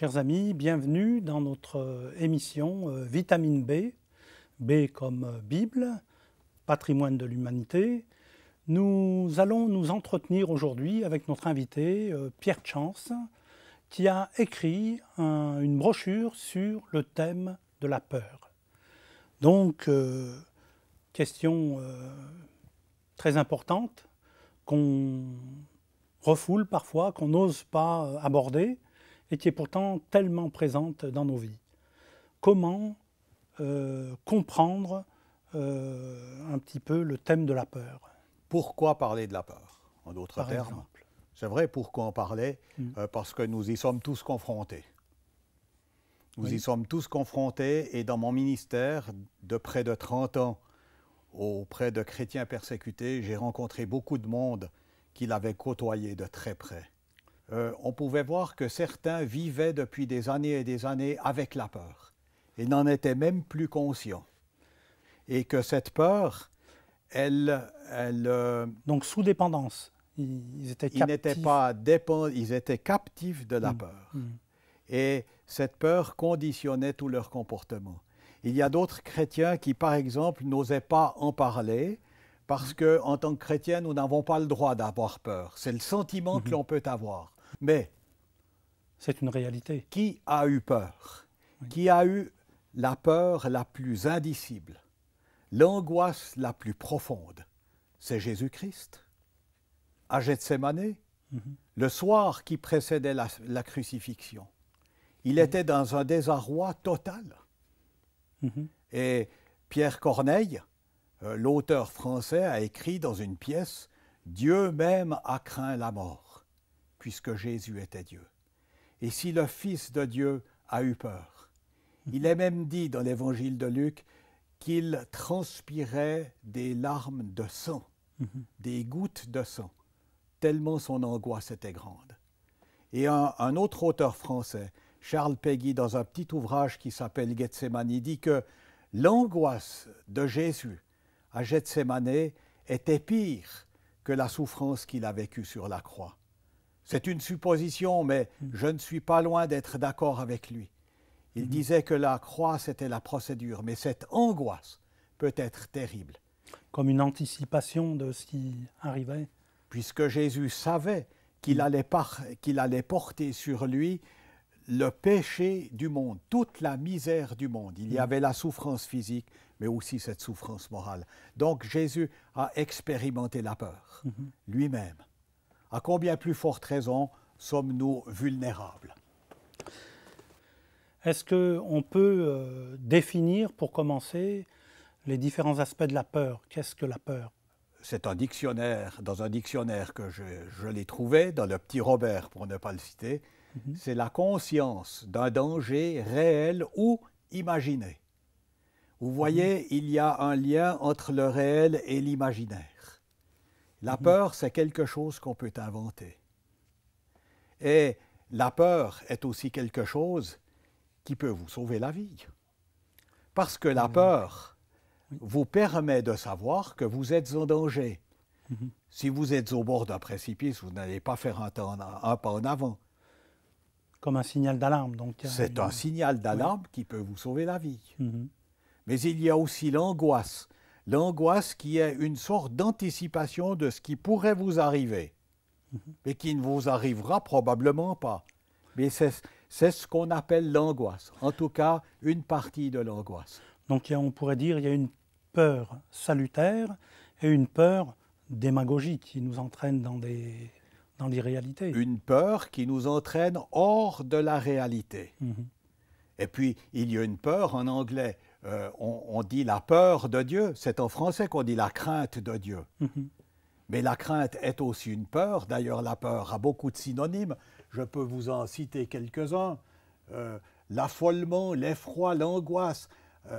Chers amis, bienvenue dans notre émission Vitamine B, B comme Bible, patrimoine de l'humanité. Nous allons nous entretenir aujourd'hui avec notre invité Pierre Chance, qui a écrit une brochure sur le thème de la peur. Donc, question très importante qu'on refoule parfois, qu'on n'ose pas aborder, et qui est pourtant tellement présente dans nos vies. Comment comprendre un petit peu le thème de la peur? Pourquoi parler de la peur, en d'autres Par termes? exemple. C'est vrai, pourquoi en parler? Parce que nous y sommes tous confrontés. Nous y sommes tous confrontés, et dans mon ministère, de près de 30 ans, auprès de chrétiens persécutés, j'ai rencontré beaucoup de monde qui l'avaient côtoyé de très près. On pouvait voir que certains vivaient depuis des années et des années avec la peur et n'en étaient même plus conscients. Et que cette peur, Donc sous dépendance, ils étaient ils captifs. n'étaient pas dépendants, ils étaient captifs de la peur. Et cette peur conditionnait tout leur comportement. Il y a d'autres chrétiens qui, par exemple, n'osaient pas en parler parce qu'en tant que chrétiens, nous n'avons pas le droit d'avoir peur. C'est le sentiment que l'on peut avoir. Mais C'est une réalité. qui a eu peur? Qui a eu la peur la plus indicible? L'angoisse la plus profonde? C'est Jésus-Christ. À Gethsémani, le soir qui précédait la crucifixion, il était dans un désarroi total. Et Pierre Corneille, l'auteur français, a écrit dans une pièce « Dieu même a craint la mort, puisque Jésus était Dieu. » Et si le Fils de Dieu a eu peur, il est même dit dans l'évangile de Luc qu'il transpirait des larmes de sang, des gouttes de sang, tellement son angoisse était grande. Et un autre auteur français, Charles Péguy, dans un petit ouvrage qui s'appelle Gethsémani, dit que l'angoisse de Jésus à Gethsémani était pire que la souffrance qu'il a vécue sur la croix. C'est une supposition, mais je ne suis pas loin d'être d'accord avec lui. Il disait que la croix, c'était la procédure, mais cette angoisse peut être terrible. Comme une anticipation de ce qui arrivait. Puisque Jésus savait qu'il allait porter sur lui le péché du monde, toute la misère du monde. Il y avait la souffrance physique, mais aussi cette souffrance morale. Donc Jésus a expérimenté la peur lui-même. À combien plus forte raison sommes-nous vulnérables? Est-ce qu'on peut définir, pour commencer, les différents aspects de la peur? Qu'est-ce que la peur? C'est un dictionnaire, dans un dictionnaire que je l'ai trouvé, dans le Petit Robert, pour ne pas le citer. C'est la conscience d'un danger réel ou imaginé. Vous voyez, il y a un lien entre le réel et l'imaginaire. La peur, c'est quelque chose qu'on peut inventer. Et la peur est aussi quelque chose qui peut vous sauver la vie. Parce que la peur vous permet de savoir que vous êtes en danger. Si vous êtes au bord d'un précipice, vous n'allez pas faire un pas en avant. Comme un signal d'alarme. C'est un signal d'alarme qui peut vous sauver la vie. Mais il y a aussi l'angoisse. L'angoisse qui est une sorte d'anticipation de ce qui pourrait vous arriver, mais qui ne vous arrivera probablement pas. Mais c'est ce qu'on appelle l'angoisse. En tout cas, une partie de l'angoisse. Donc on pourrait dire qu'il y a une peur salutaire et une peur démagogique qui nous entraîne dans des réalités. Une peur qui nous entraîne hors de la réalité. Et puis, il y a une peur en anglais. On dit la peur de Dieu. C'est en français qu'on dit la crainte de Dieu. Mais la crainte est aussi une peur. D'ailleurs, la peur a beaucoup de synonymes. Je peux vous en citer quelques-uns. L'affolement, l'effroi, l'angoisse,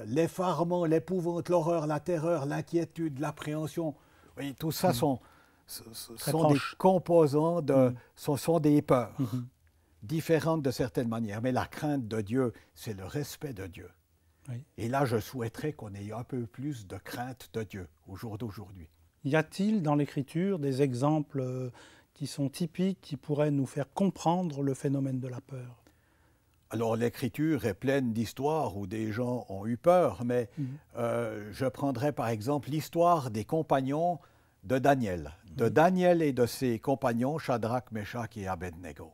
l'effarement, l'épouvante, l'horreur, la terreur, l'inquiétude, l'appréhension. Oui, tout ça sont des composants, sont des peurs différentes de certaines manières. Mais la crainte de Dieu, c'est le respect de Dieu. Et là, je souhaiterais qu'on ait un peu plus de crainte de Dieu au jour d'aujourd'hui. Y a-t-il dans l'Écriture des exemples qui sont typiques, qui pourraient nous faire comprendre le phénomène de la peur? Alors l'Écriture est pleine d'histoires où des gens ont eu peur, mais je prendrai par exemple l'histoire des compagnons de Daniel. De Daniel et de ses compagnons, Shadrach, Meshach et Abednego.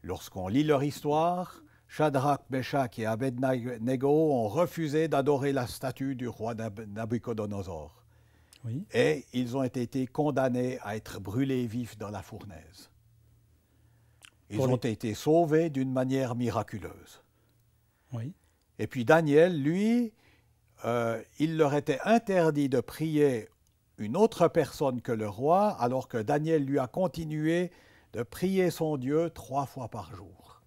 Lorsqu'on lit leur histoire, Shadrach, Meshach et Abednego ont refusé d'adorer la statue du roi Nabuchodonosor. Oui. Et ils ont été condamnés à être brûlés vifs dans la fournaise. Ils ont été sauvés d'une manière miraculeuse. Oui. Et puis Daniel, lui, il leur était interdit de prier une autre personne que le roi, alors que Daniel lui a continué de prier son Dieu 3 fois par jour.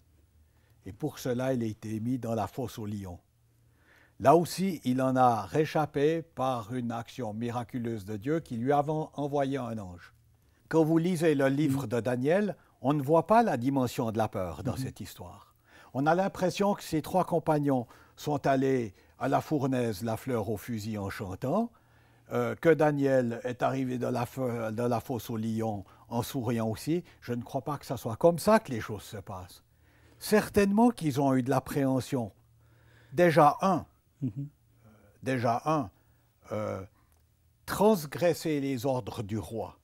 Et pour cela, il a été mis dans la fosse aux lions. Là aussi, il en a réchappé par une action miraculeuse de Dieu qui lui avait envoyé un ange. Quand vous lisez le livre de Daniel, on ne voit pas la dimension de la peur dans cette histoire. On a l'impression que ces 3 compagnons sont allés à la fournaise, la fleur au fusil en chantant, que Daniel est arrivé dans la fosse aux lions en souriant aussi. Je ne crois pas que ce soit comme ça que les choses se passent. Certainement qu'ils ont eu de l'appréhension. Déjà transgresser les ordres du roi,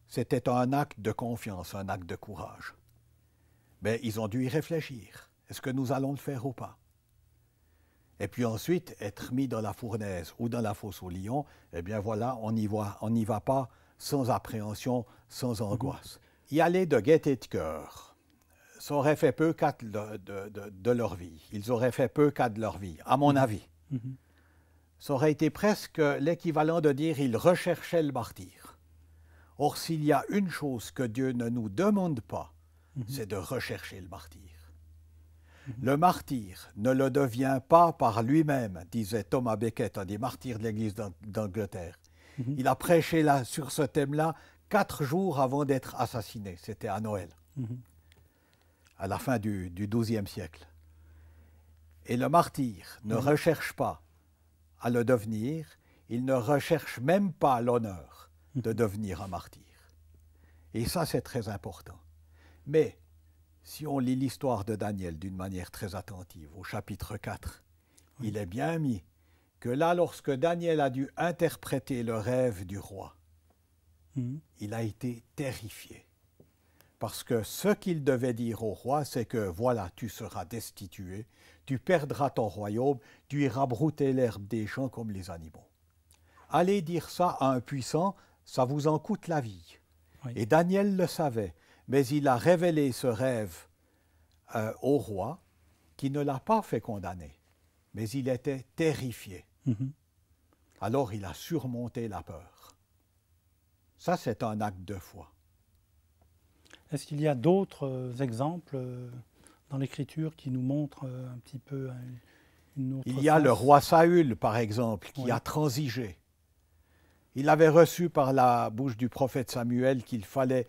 c'était un acte de confiance, un acte de courage. Mais ils ont dû y réfléchir. Est-ce que nous allons le faire ou pas? Et puis ensuite, être mis dans la fournaise ou dans la fosse aux lions, eh bien voilà, on n'y va pas sans appréhension, sans angoisse. Y aller de gaieté de cœur, ça aurait fait peu cas de leur vie. Ils auraient fait peu cas de leur vie, à mon avis. Ça aurait été presque l'équivalent de dire ils recherchaient le martyr. Or, s'il y a une chose que Dieu ne nous demande pas, c'est de rechercher le martyr. Le martyr ne le devient pas par lui-même, disait Thomas Becket, un des martyrs de l'Église d'Angleterre. Il a prêché sur ce thème-là 4 jours avant d'être assassiné. C'était à Noël, à la fin du XIIe siècle. Et le martyr ne recherche pas à le devenir, il ne recherche même pas l'honneur de devenir un martyr. Et ça, c'est très important. Mais si on lit l'histoire de Daniel d'une manière très attentive, au chapitre 4, il est bien mis que là, lorsque Daniel a dû interpréter le rêve du roi, il a été terrifié. Parce que ce qu'il devait dire au roi, c'est que voilà, tu seras destitué, tu perdras ton royaume, tu iras brouter l'herbe des champs comme les animaux. Allez dire ça à un puissant, ça vous en coûte la vie. Oui. Et Daniel le savait, mais il a révélé ce rêve au roi, qui ne l'a pas fait condamner, mais il était terrifié. Alors il a surmonté la peur. Ça, c'est un acte de foi. Est-ce qu'il y a d'autres exemples dans l'Écriture qui nous montrent un petit peu une autre Il y a le roi Saül, par exemple, qui a transigé. Il avait reçu par la bouche du prophète Samuel qu'il fallait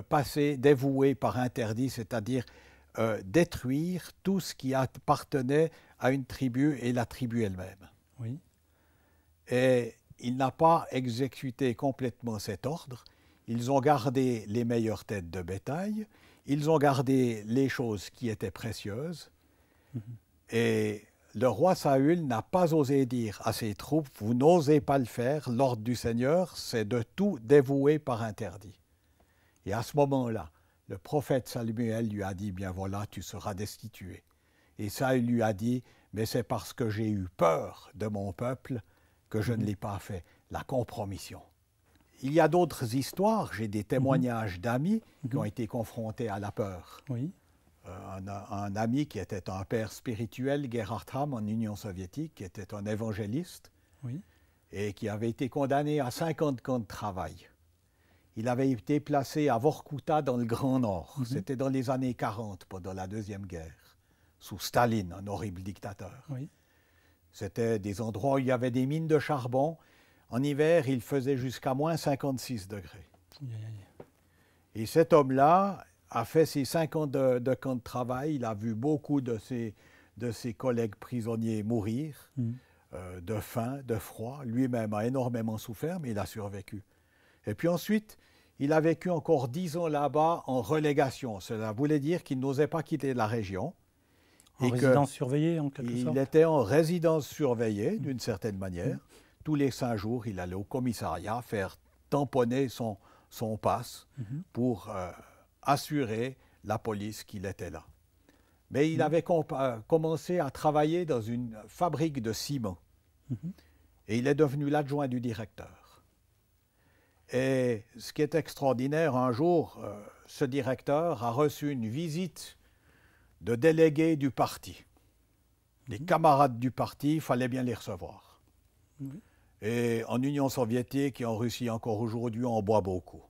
passer, dévouer par interdit, c'est-à-dire détruire tout ce qui appartenait à une tribu et la tribu elle-même. Oui. Et il n'a pas exécuté complètement cet ordre. Ils ont gardé les meilleures têtes de bétail, ils ont gardé les choses qui étaient précieuses. Et le roi Saül n'a pas osé dire à ses troupes, vous n'osez pas le faire, l'ordre du Seigneur, c'est de tout dévouer par interdit. Et à ce moment-là, le prophète Samuel lui a dit, bien voilà, tu seras destitué. Et Saül lui a dit, mais c'est parce que j'ai eu peur de mon peuple que je ne l'ai pas fait, la compromission. Il y a d'autres histoires, j'ai des témoignages d'amis qui ont été confrontés à la peur. Oui. Un ami qui était un père spirituel, Gerhard Hamm, en Union soviétique, qui était un évangéliste, et qui avait été condamné à 50 camps de travail. Il avait été placé à Vorkuta dans le Grand Nord. C'était dans les années 40, pendant la Deuxième Guerre, sous Staline, un horrible dictateur. Oui. C'était des endroits où il y avait des mines de charbon. En hiver, il faisait jusqu'à moins 56 degrés. Et cet homme-là a fait ses 5 ans de camp de travail. Il a vu beaucoup de ses collègues prisonniers mourir, de faim, de froid. Lui-même a énormément souffert, mais il a survécu. Et puis ensuite, il a vécu encore 10 ans là-bas en relégation. Cela voulait dire qu'il n'osait pas quitter la région. En résidence surveillée, en quelque sorte. Il était en résidence surveillée, d'une certaine manière. Tous les 5 jours, il allait au commissariat faire tamponner son passe pour assurer la police qu'il était là. Mais il avait commencé à travailler dans une fabrique de ciment. Et il est devenu l'adjoint du directeur. Et ce qui est extraordinaire, un jour, ce directeur a reçu une visite de délégués du parti. Les camarades du parti, il fallait bien les recevoir. Et en Union soviétique et en Russie encore aujourd'hui, on boit beaucoup.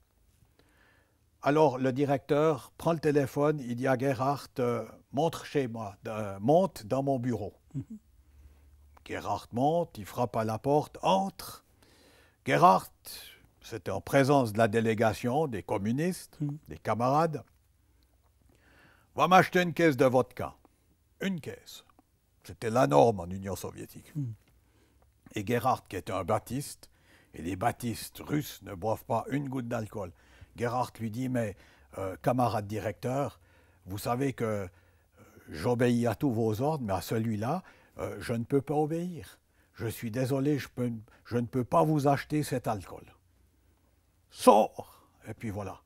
Alors le directeur prend le téléphone, il dit à Gerhard, monte chez moi, monte dans mon bureau. Gerhard monte, il frappe à la porte, entre. Gerhard, c'était en présence de la délégation, des communistes, des camarades, va m'acheter une caisse de vodka. Une caisse. C'était la norme en Union soviétique. Et Gerhard, qui était un baptiste, et les baptistes russes ne boivent pas une goutte d'alcool. Gerhard lui dit, mais camarade directeur, vous savez que j'obéis à tous vos ordres, mais à celui-là, je ne peux pas obéir. Je suis désolé, je ne peux pas vous acheter cet alcool. Sors! Et puis voilà,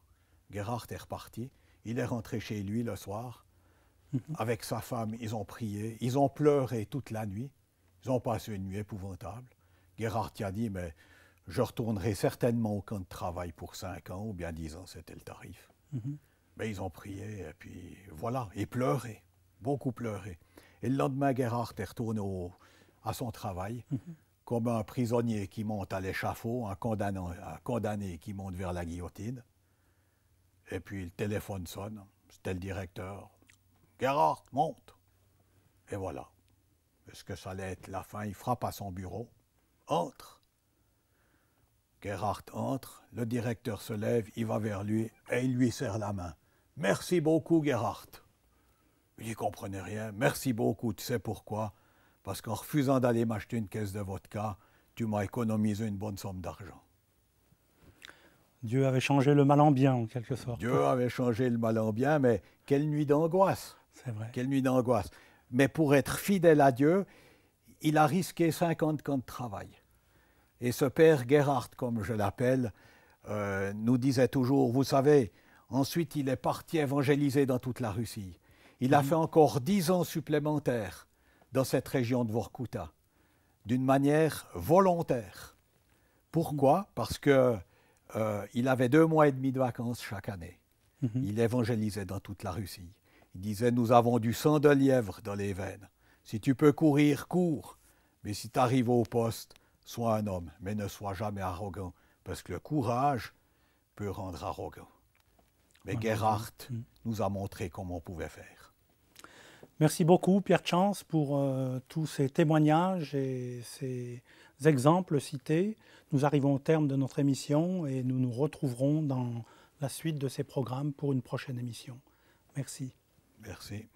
Gerhard est reparti. Il est rentré chez lui le soir. Avec sa femme, ils ont prié, ils ont pleuré toute la nuit. Ils ont passé une nuit épouvantable. Gerhard a dit, mais je retournerai certainement au camp de travail pour 5 ans, ou bien 10 ans, c'était le tarif. Mais ils ont prié, et puis voilà, et pleuré, beaucoup pleuré. Et le lendemain, Gerhard est retourné à son travail, comme un prisonnier qui monte à l'échafaud, un condamné qui monte vers la guillotine. Et puis le téléphone sonne, c'était le directeur. Gerhard, monte. Et voilà. Est-ce que ça allait être la fin? Il frappe à son bureau. Entre. Gerhard entre, le directeur se lève, il va vers lui et il lui serre la main. Merci beaucoup, Gerhard. Il n'y comprenait rien. Merci beaucoup, tu sais pourquoi? Parce qu'en refusant d'aller m'acheter une caisse de vodka, tu m'as économisé une bonne somme d'argent. Dieu avait changé le mal en bien, en quelque sorte. Dieu avait changé le mal en bien, mais quelle nuit d'angoisse. C'est vrai. Quelle nuit d'angoisse. Mais pour être fidèle à Dieu, il a risqué 50 camps de travail. Et ce père Gerhard, comme je l'appelle, nous disait toujours, vous savez, ensuite il est parti évangéliser dans toute la Russie. Il a fait encore 10 ans supplémentaires dans cette région de Vorkuta, d'une manière volontaire. Pourquoi? Parce que il avait 2 mois et demi de vacances chaque année. Il évangélisait dans toute la Russie. Il disait, nous avons du sang de lièvre dans les veines. Si tu peux courir, cours. Mais si tu arrives au poste, sois un homme, mais ne sois jamais arrogant, parce que le courage peut rendre arrogant. Mais Gerhard nous a montré comment on pouvait faire. Merci beaucoup, Pierre Chance, pour tous ces témoignages et ces exemples cités. Nous arrivons au terme de notre émission et nous nous retrouverons dans la suite de ces programmes pour une prochaine émission. Merci. Merci.